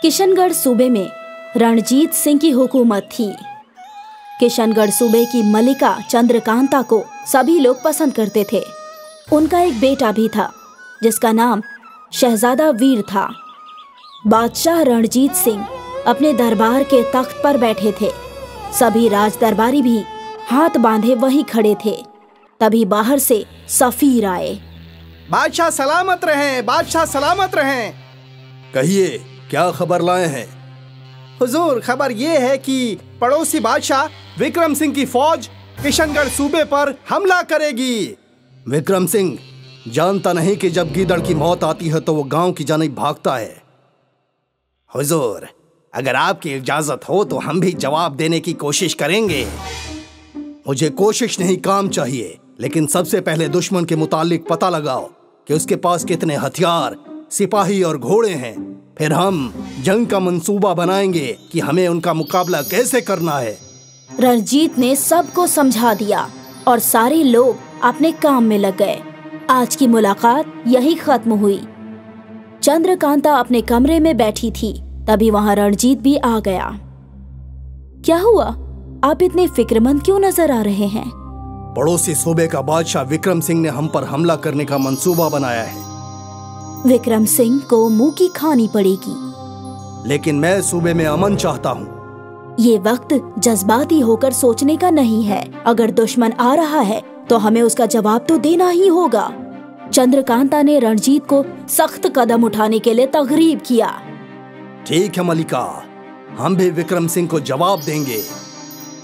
किशनगढ़ सूबे में रणजीत सिंह की हुकूमत थी। किशनगढ़ सूबे की मलिका चंद्रकांता को सभी लोग पसंद करते थे। उनका एक बेटा भी था जिसका नाम शहजादा वीर था। बादशाह रणजीत सिंह अपने दरबार के तख्त पर बैठे थे। सभी राज दरबारी भी हाथ बांधे वहीं खड़े थे। तभी बाहर से सफीर आए। बादशाह सलामत रहें, बादशाह सलामत रहें। कहिए, क्या खबर लाए हैं? हुजूर, खबर ये है कि पड़ोसी बादशाह विक्रम सिंह की फौज किशनगढ़ सूबे पर हमला करेगी। विक्रम सिंह जानता नहीं कि जब गीदड़ की मौत आती है तो वो गांव की जानिब भागता है। हुजूर, अगर आपकी इजाजत हो तो हम भी जवाब देने की कोशिश करेंगे। मुझे कोशिश नहीं, काम चाहिए। लेकिन सबसे पहले दुश्मन के मुतालिक पता लगाओ कि उसके पास कितने हथियार, सिपाही और घोड़े हैं। फिर हम जंग का मंसूबा बनाएंगे कि हमें उनका मुकाबला कैसे करना है। रणजीत ने सबको समझा दिया और सारे लोग अपने काम में लग गए। आज की मुलाकात यही खत्म हुई। चंद्रकांता अपने कमरे में बैठी थी, तभी वहां रणजीत भी आ गया। क्या हुआ? आप इतने फिक्रमंद क्यों नजर आ रहे हैं? पड़ोसी सूबे का बादशाह विक्रम सिंह ने हम पर हमला करने का मंसूबा बनाया है। विक्रम सिंह को मुंह की खानी पड़ेगी। लेकिन मैं सूबे में अमन चाहता हूँ। ये वक्त जज्बाती होकर सोचने का नहीं है। अगर दुश्मन आ रहा है तो हमें उसका जवाब तो देना ही होगा। चंद्रकांता ने रणजीत को सख्त कदम उठाने के लिए तगरीब किया। ठीक है मलिका, हम भी विक्रम सिंह को जवाब देंगे।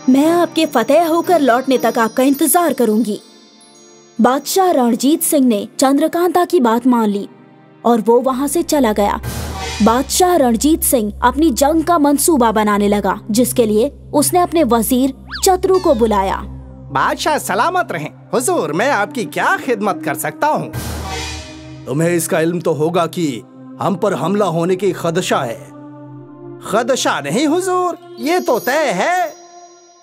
मैं आपके फतेह होकर लौटने तक आपका इंतजार करूंगी। बादशाह रणजीत सिंह ने चंद्रकांता की बात मान ली और वो वहां से चला गया। बादशाह रणजीत सिंह अपनी जंग का मंसूबा बनाने लगा, जिसके लिए उसने अपने वजीर चतरू को बुलाया। बादशाह सलामत रहें। हुजूर, मैं आपकी क्या खिदमत कर सकता हूँ? तुम्हें इसका इल्म तो होगा कि हम पर हमला होने की खदशा है। खदशा नहीं हुजूर, ये तो तय है।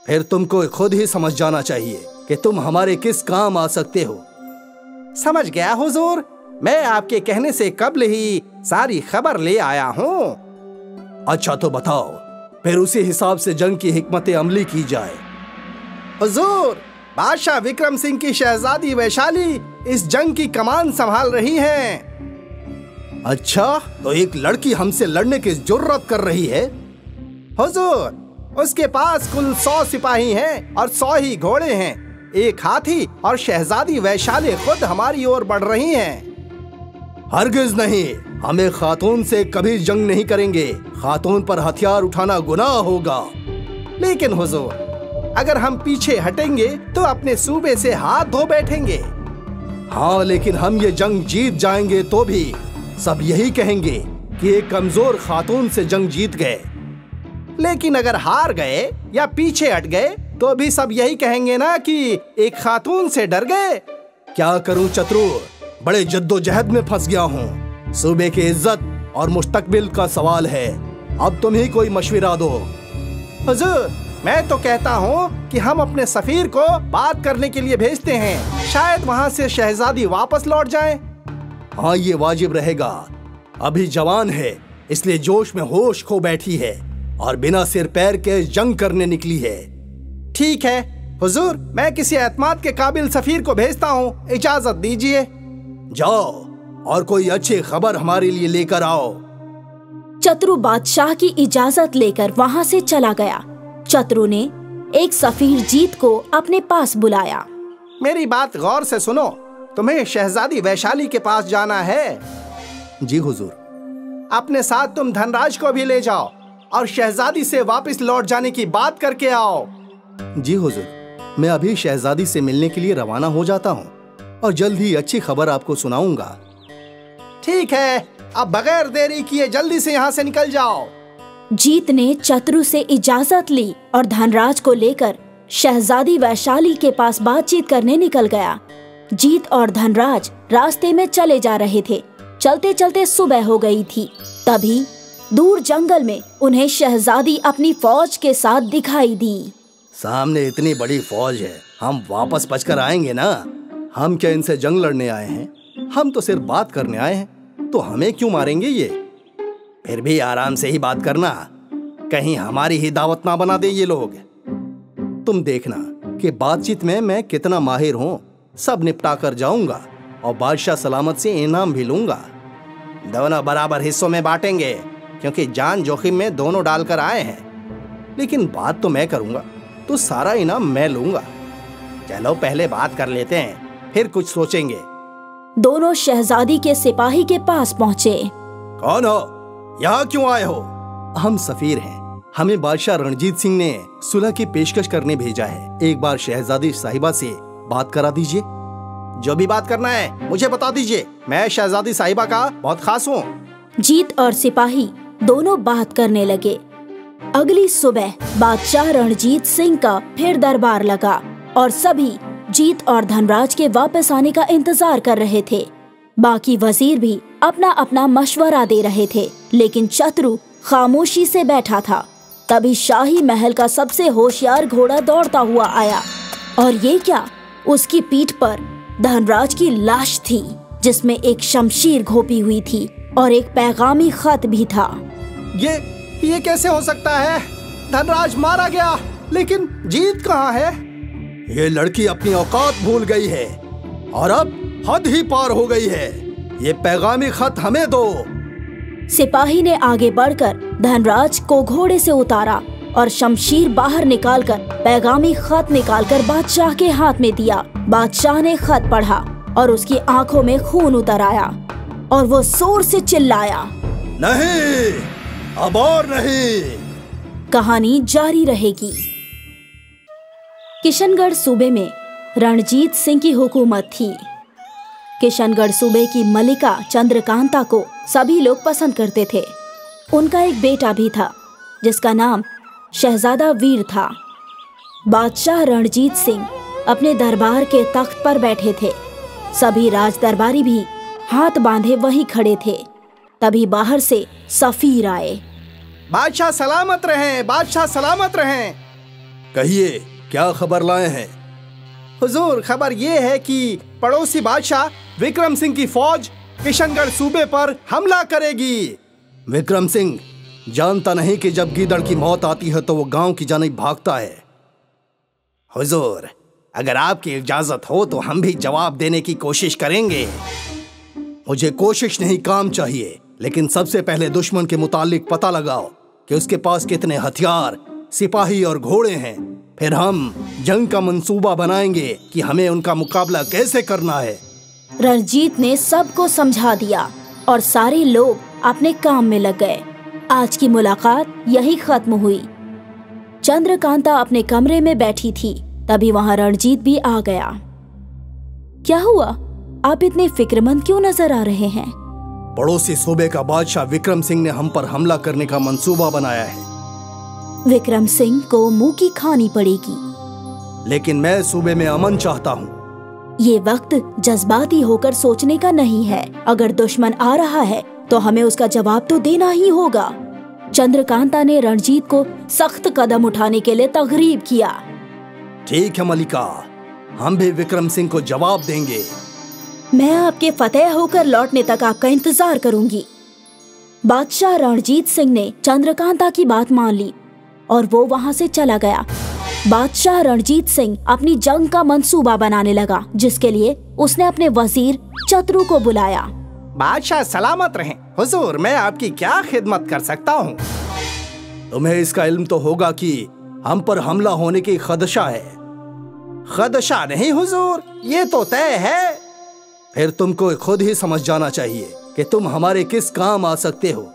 फिर तुमको खुद ही समझ जाना चाहिए कि तुम हमारे किस काम आ सकते हो। समझ गया हुजूर, मैं आपके कहने से कब्ल ही सारी खबर ले आया हूँ। अच्छा तो बताओ, फिर उसी हिसाब से जंग की हिकमत अमली की जाए। हुजूर, बादशाह विक्रम सिंह की शहजादी वैशाली इस जंग की कमान संभाल रही हैं। अच्छा, तो एक लड़की हमसे लड़ने की जुर्रत कर रही है? हुजूर, उसके पास कुल 100 सिपाही हैं और 100 ही घोड़े हैं, एक हाथी, और शहजादी वैशाली खुद हमारी ओर बढ़ रही हैं। हरगिज नहीं, हम एक खातून से कभी जंग नहीं करेंगे। खातून पर हथियार उठाना गुनाह होगा। लेकिन हुजूर, अगर हम पीछे हटेंगे तो अपने सूबे से हाथ धो बैठेंगे। हाँ, लेकिन हम ये जंग जीत जाएंगे तो भी सब यही कहेंगे कि एक कमजोर खातून से जंग जीत गए। लेकिन अगर हार गए या पीछे हट गए तो भी सब यही कहेंगे ना कि एक खातून से डर गए। क्या करूं चतुर, बड़े जद्दोजहद में फंस गया हूँ। सूबे की इज्जत और मुस्तकबिल का सवाल है। अब तुम ही कोई मशवरा दो। हुजूर, मैं तो कहता हूँ कि हम अपने सफीर को बात करने के लिए भेजते हैं। शायद वहाँ से शहजादी वापस लौट जाए। हाँ, ये वाजिब रहेगा। अभी जवान है, इसलिए जोश में होश खो बैठी है और बिना सिर पैर के जंग करने निकली है। ठीक है हुजूर, मैं किसी एतमाद के काबिल सफीर को भेजता हूँ। इजाजत दीजिए। जाओ और कोई अच्छी खबर हमारे लिए लेकर आओ। चतरू बादशाह की इजाजत लेकर वहां से चला गया। चतरू ने एक सफीर जीत को अपने पास बुलाया। मेरी बात गौर से सुनो, तुम्हें शहजादी वैशाली के पास जाना है। जी हुजूर। अपने साथ तुम धनराज को भी ले जाओ और शहजादी से वापस लौट जाने की बात करके आओ। जी हुजूर, मैं अभी शहजादी से मिलने के लिए रवाना हो जाता हूँ और जल्द ही अच्छी खबर आपको सुनाऊंगा। ठीक है, अब बगैर देरी किए जल्दी से यहाँ से निकल जाओ। जीत ने चतरू से इजाजत ली और धनराज को लेकर शहजादी वैशाली के पास बातचीत करने निकल गया। जीत और धनराज रास्ते में चले जा रहे थे। चलते चलते सुबह हो गई थी। तभी दूर जंगल में उन्हें शहजादी अपनी फौज के साथ दिखाई दी। सामने इतनी बड़ी फौज है, हम वापस बचकर आएंगे ना? हम क्या इनसे जंग लड़ने आए हैं? हम तो सिर्फ बात करने आए हैं, तो हमें क्यों मारेंगे ये? फिर भी आराम से ही बात करना, कहीं हमारी ही दावत ना बना दे ये लोग। तुम देखना कि बातचीत में मैं कितना माहिर हूं। सब निपटा कर जाऊंगा और बादशाह सलामत से इनाम भी लूंगा। दोनों बराबर हिस्सों में बांटेंगे, क्योंकि जान जोखिम में दोनों डालकर आए हैं। लेकिन बात तो मैं करूंगा, तो सारा इनाम मैं लूंगा। चलो पहले बात कर लेते हैं, फिर कुछ सोचेंगे। दोनों शहजादी के सिपाही के पास पहुंचे। कौन हो? यहाँ क्यों आए हो? हम सफीर हैं। हमें बादशाह रणजीत सिंह ने सुलह की पेशकश करने भेजा है। एक बार शहजादी साहिबा से बात करा दीजिए। जो भी बात करना है मुझे बता दीजिए, मैं शहजादी साहिबा का बहुत खास हूँ। जीत और सिपाही दोनों बात करने लगे। अगली सुबह बादशाह रणजीत सिंह का फिर दरबार लगा और सभी जीत और धनराज के वापस आने का इंतजार कर रहे थे। बाकी वजीर भी अपना अपना मशवरा दे रहे थे, लेकिन चतुरु खामोशी से बैठा था। तभी शाही महल का सबसे होशियार घोड़ा दौड़ता हुआ आया, और ये क्या, उसकी पीठ पर धनराज की लाश थी, जिसमें एक शमशीर घोपी हुई थी और एक पैगामी खत भी था। ये कैसे हो सकता है? धनराज मारा गया, लेकिन जीत कहाँ है? ये लड़की अपनी औकात भूल गई है और अब हद ही पार हो गई है। ये पैगामी खत हमें दो। सिपाही ने आगे बढ़कर धनराज को घोड़े से उतारा और शमशीर बाहर निकालकर पैगामी खत निकालकर बादशाह के हाथ में दिया। बादशाह ने खत पढ़ा और उसकी आंखों में खून उतर आया और वो जोर से चिल्लाया, नहीं, अब और नहीं। कहानी जारी रहेगी। किशनगढ़ सूबे में रणजीत सिंह की हुकूमत थी। किशनगढ़ सूबे की मलिका चंद्रकांता को सभी लोग पसंद करते थे। उनका एक बेटा भी था, जिसका नाम शहजादा वीर था। बादशाह रणजीत सिंह अपने दरबार के तख्त पर बैठे थे। सभी राज दरबारी भी हाथ बांधे वहीं खड़े थे। तभी बाहर से सफीर आए। बादशाह सलामत रहें, बादशाह सलामत रहें। कहिए, क्या खबर लाए हैं? हुजूर, खबर ये है कि पड़ोसी बादशाह विक्रम सिंह की फौज किशनगढ़ सूबे पर हमला करेगी। विक्रम सिंह जानता नहीं कि जब गीदड़ की मौत आती है तो वो गांव की जानिब भागता है। हुजूर, अगर आपकी इजाजत हो तो हम भी जवाब देने की कोशिश करेंगे। मुझे कोशिश नहीं, काम चाहिए। लेकिन सबसे पहले दुश्मन के मुतालिक पता लगाओ कि उसके पास कितने हथियार, सिपाही और घोड़े हैं। फिर हम जंग का मंसूबा बनाएंगे कि हमें उनका मुकाबला कैसे करना है। रणजीत ने सबको समझा दिया और सारे लोग अपने काम में लग गए। आज की मुलाकात यही खत्म हुई। चंद्रकांता अपने कमरे में बैठी थी, तभी वहाँ रणजीत भी आ गया। क्या हुआ? आप इतने फिक्रमंद क्यों नजर आ रहे हैं? पड़ोसी सूबे का बादशाह विक्रम सिंह ने हम पर हमला करने का मंसूबा बनाया है। विक्रम सिंह को मुंह की खानी पड़ेगी। लेकिन मैं सूबे में अमन चाहता हूँ। ये वक्त जज्बाती होकर सोचने का नहीं है। अगर दुश्मन आ रहा है तो हमें उसका जवाब तो देना ही होगा। चंद्रकांता ने रणजीत को सख्त कदम उठाने के लिए तगरीब किया। ठीक है मलिका, हम भी विक्रम सिंह को जवाब देंगे। मैं आपके फतेह होकर लौटने तक आपका इंतजार करूंगी। बादशाह रणजीत सिंह ने चंद्रकांता की बात मान ली और वो वहां से चला गया। बादशाह रणजीत सिंह अपनी जंग का मंसूबा बनाने लगा, जिसके लिए उसने अपने वजीर चतुरु को बुलाया। बादशाह सलामत रहें। हुजूर, मैं आपकी क्या खिदमत कर सकता हूँ? तुम्हें इसका इल्म तो होगा कि हम पर हमला होने की खदशा है। खदशा नहीं हुजूर, ये तो तय है। फिर तुमको खुद ही समझ जाना चाहिए कि तुम हमारे किस काम आ सकते हो।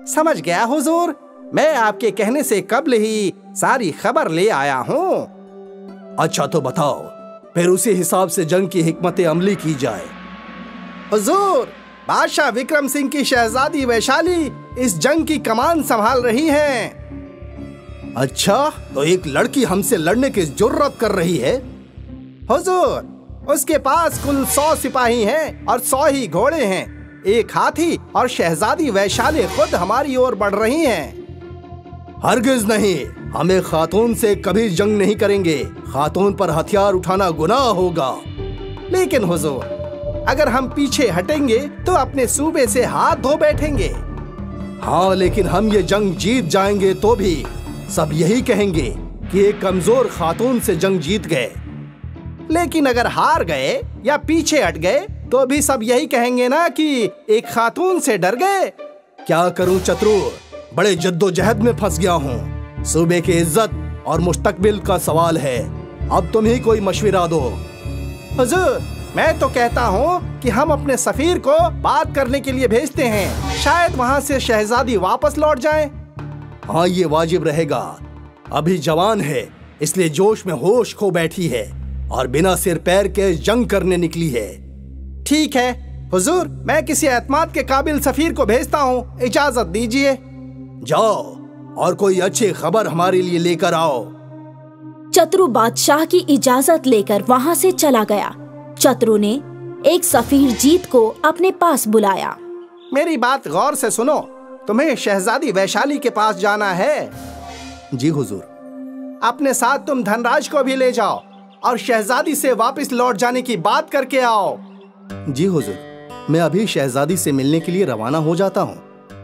समझ गया हुजूर, मैं आपके कहने से कब्ल ही सारी खबर ले आया हूँ। अच्छा तो बताओ, फिर उसी हिसाब से जंग की हिकमत अमली की जाए। हुजूर, बादशाह विक्रम सिंह की शहजादी वैशाली इस जंग की कमान संभाल रही हैं। अच्छा, तो एक लड़की हमसे लड़ने की जुर्रत कर रही है? हुजूर, उसके पास कुल 100 सिपाही हैं और 100 ही घोड़े हैं, एक हाथी, और शहजादी वैशाली खुद हमारी ओर बढ़ रही हैं। हरगिज नहीं, हमें खातून से कभी जंग नहीं करेंगे। खातून पर हथियार उठाना गुनाह होगा। लेकिन हुजूर, अगर हम पीछे हटेंगे तो अपने सूबे से हाथ धो बैठेंगे। हाँ, लेकिन हम ये जंग जीत जाएंगे तो भी सब यही कहेंगे कि एक कमजोर खातून से जंग जीत गए। लेकिन अगर हार गए या पीछे हट गए तो भी सब यही कहेंगे ना कि एक खातून से डर गए। क्या करूं चतुर, बड़े जद्दोजहद में फंस गया हूं। सूबे की इज्जत और मुस्तकबिल का सवाल है। अब तुम ही कोई मशवरा दो। हुजूर, मैं तो कहता हूँ कि हम अपने सफीर को बात करने के लिए भेजते हैं। शायद वहाँ से शहजादी वापस लौट जाए। हाँ, ये वाजिब रहेगा। अभी जवान है, इसलिए जोश में होश खो बैठी है और बिना सिर पैर के जंग करने निकली है। ठीक है हुजूर, मैं किसी एतमाद के काबिल सफीर को भेजता हूँ। इजाजत दीजिए। जाओ और कोई अच्छी खबर हमारे लिए लेकर आओ। चतुर बादशाह की इजाजत लेकर वहाँ से चला गया। चतुर ने एक सफीर जीत को अपने पास बुलाया। मेरी बात गौर से सुनो। तुम्हें शहजादी वैशाली के पास जाना है। जी हुजूर। अपने साथ तुम धनराज को भी ले जाओ और शहजादी से वापस लौट जाने की बात करके आओ। जी हुजूर, मैं अभी शहजादी से मिलने के लिए रवाना हो जाता हूँ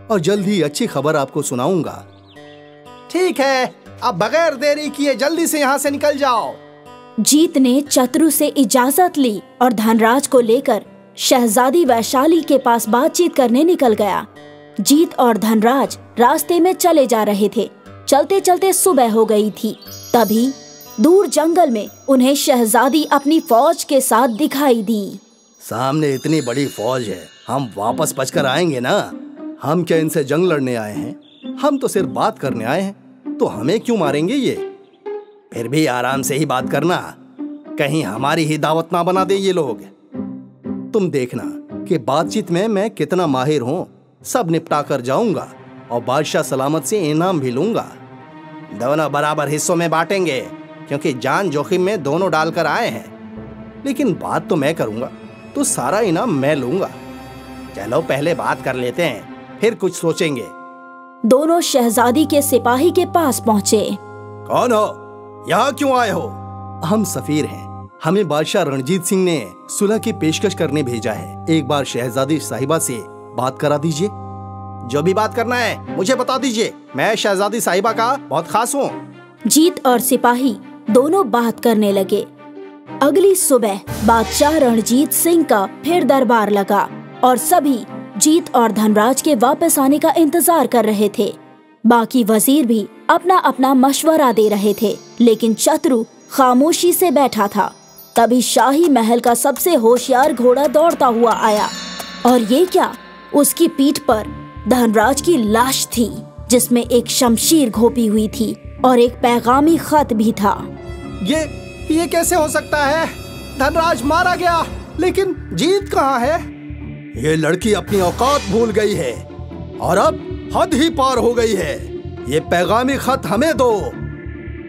और जल्द ही अच्छी खबर आपको सुनाऊंगा। ठीक है, अब बगैर देरी किए जल्दी से यहाँ से निकल जाओ। जीत ने चतुर से इजाजत ली और धनराज को लेकर शहजादी वैशाली के पास बातचीत करने निकल गया। जीत और धनराज रास्ते में चले जा रहे थे। चलते चलते सुबह हो गई थी। तभी दूर जंगल में उन्हें शहजादी अपनी फौज के साथ दिखाई दी। सामने इतनी बड़ी फौज है, हम वापस बचकर आएंगे ना? हम क्या इनसे जंग लड़ने आए हैं? हम तो सिर्फ बात करने आए हैं, तो हमें क्यों मारेंगे ये? फिर भी आराम से ही बात करना, कहीं हमारी ही दावत ना बना दे ये लोग। तुम देखना कि बातचीत में मैं कितना माहिर हूँ। सब निपटा कर जाऊंगा और बादशाह सलामत से इनाम भी लूंगा। दोनों बराबर हिस्सों में बांटेंगे, क्योंकि जान जोखिम में दोनों डालकर आए हैं। लेकिन बात तो मैं करूंगा तो सारा इनाम मैं लूंगा। चलो पहले बात कर लेते हैं, फिर कुछ सोचेंगे। दोनों शहजादी के सिपाही के पास पहुँचे। कौन हो? यहाँ क्यों आए हो? हम सफीर हैं। हमें बादशाह रणजीत सिंह ने सुलह की पेशकश करने भेजा है। एक बार शहजादी साहिबा से बात करा दीजिए। जो भी बात करना है मुझे बता दीजिए। मैं शहजादी साहिबा का बहुत खास हूँ। जीत और सिपाही दोनों बात करने लगे। अगली सुबह बादशाह रणजीत सिंह का फिर दरबार लगा और सभी जीत और धनराज के वापस आने का इंतजार कर रहे थे। बाकी वजीर भी अपना अपना मशवरा दे रहे थे, लेकिन चतुर खामोशी से बैठा था। तभी शाही महल का सबसे होशियार घोड़ा दौड़ता हुआ आया। और ये क्या, उसकी पीठ पर धनराज की लाश थी, जिसमें एक शमशीर घोपी हुई थी और एक पैगामी खत भी था। ये कैसे हो सकता है? धनराज मारा गया, लेकिन जीत कहाँ है? ये लड़की अपनी औकात भूल गई है और अब हद ही पार हो गई है। ये पैगामी खत हमें दो।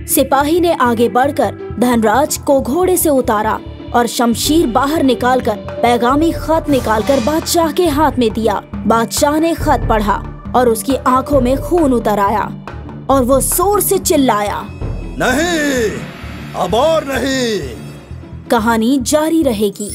सिपाही ने आगे बढ़कर धनराज को घोड़े से उतारा और शमशीर बाहर निकालकर पैगामी खत निकालकर बादशाह के हाथ में दिया। बादशाह ने खत पढ़ा और उसकी आंखों में खून उतर आया और वो जोर से चिल्लाया, नहीं, अब और नहीं। कहानी जारी रहेगी।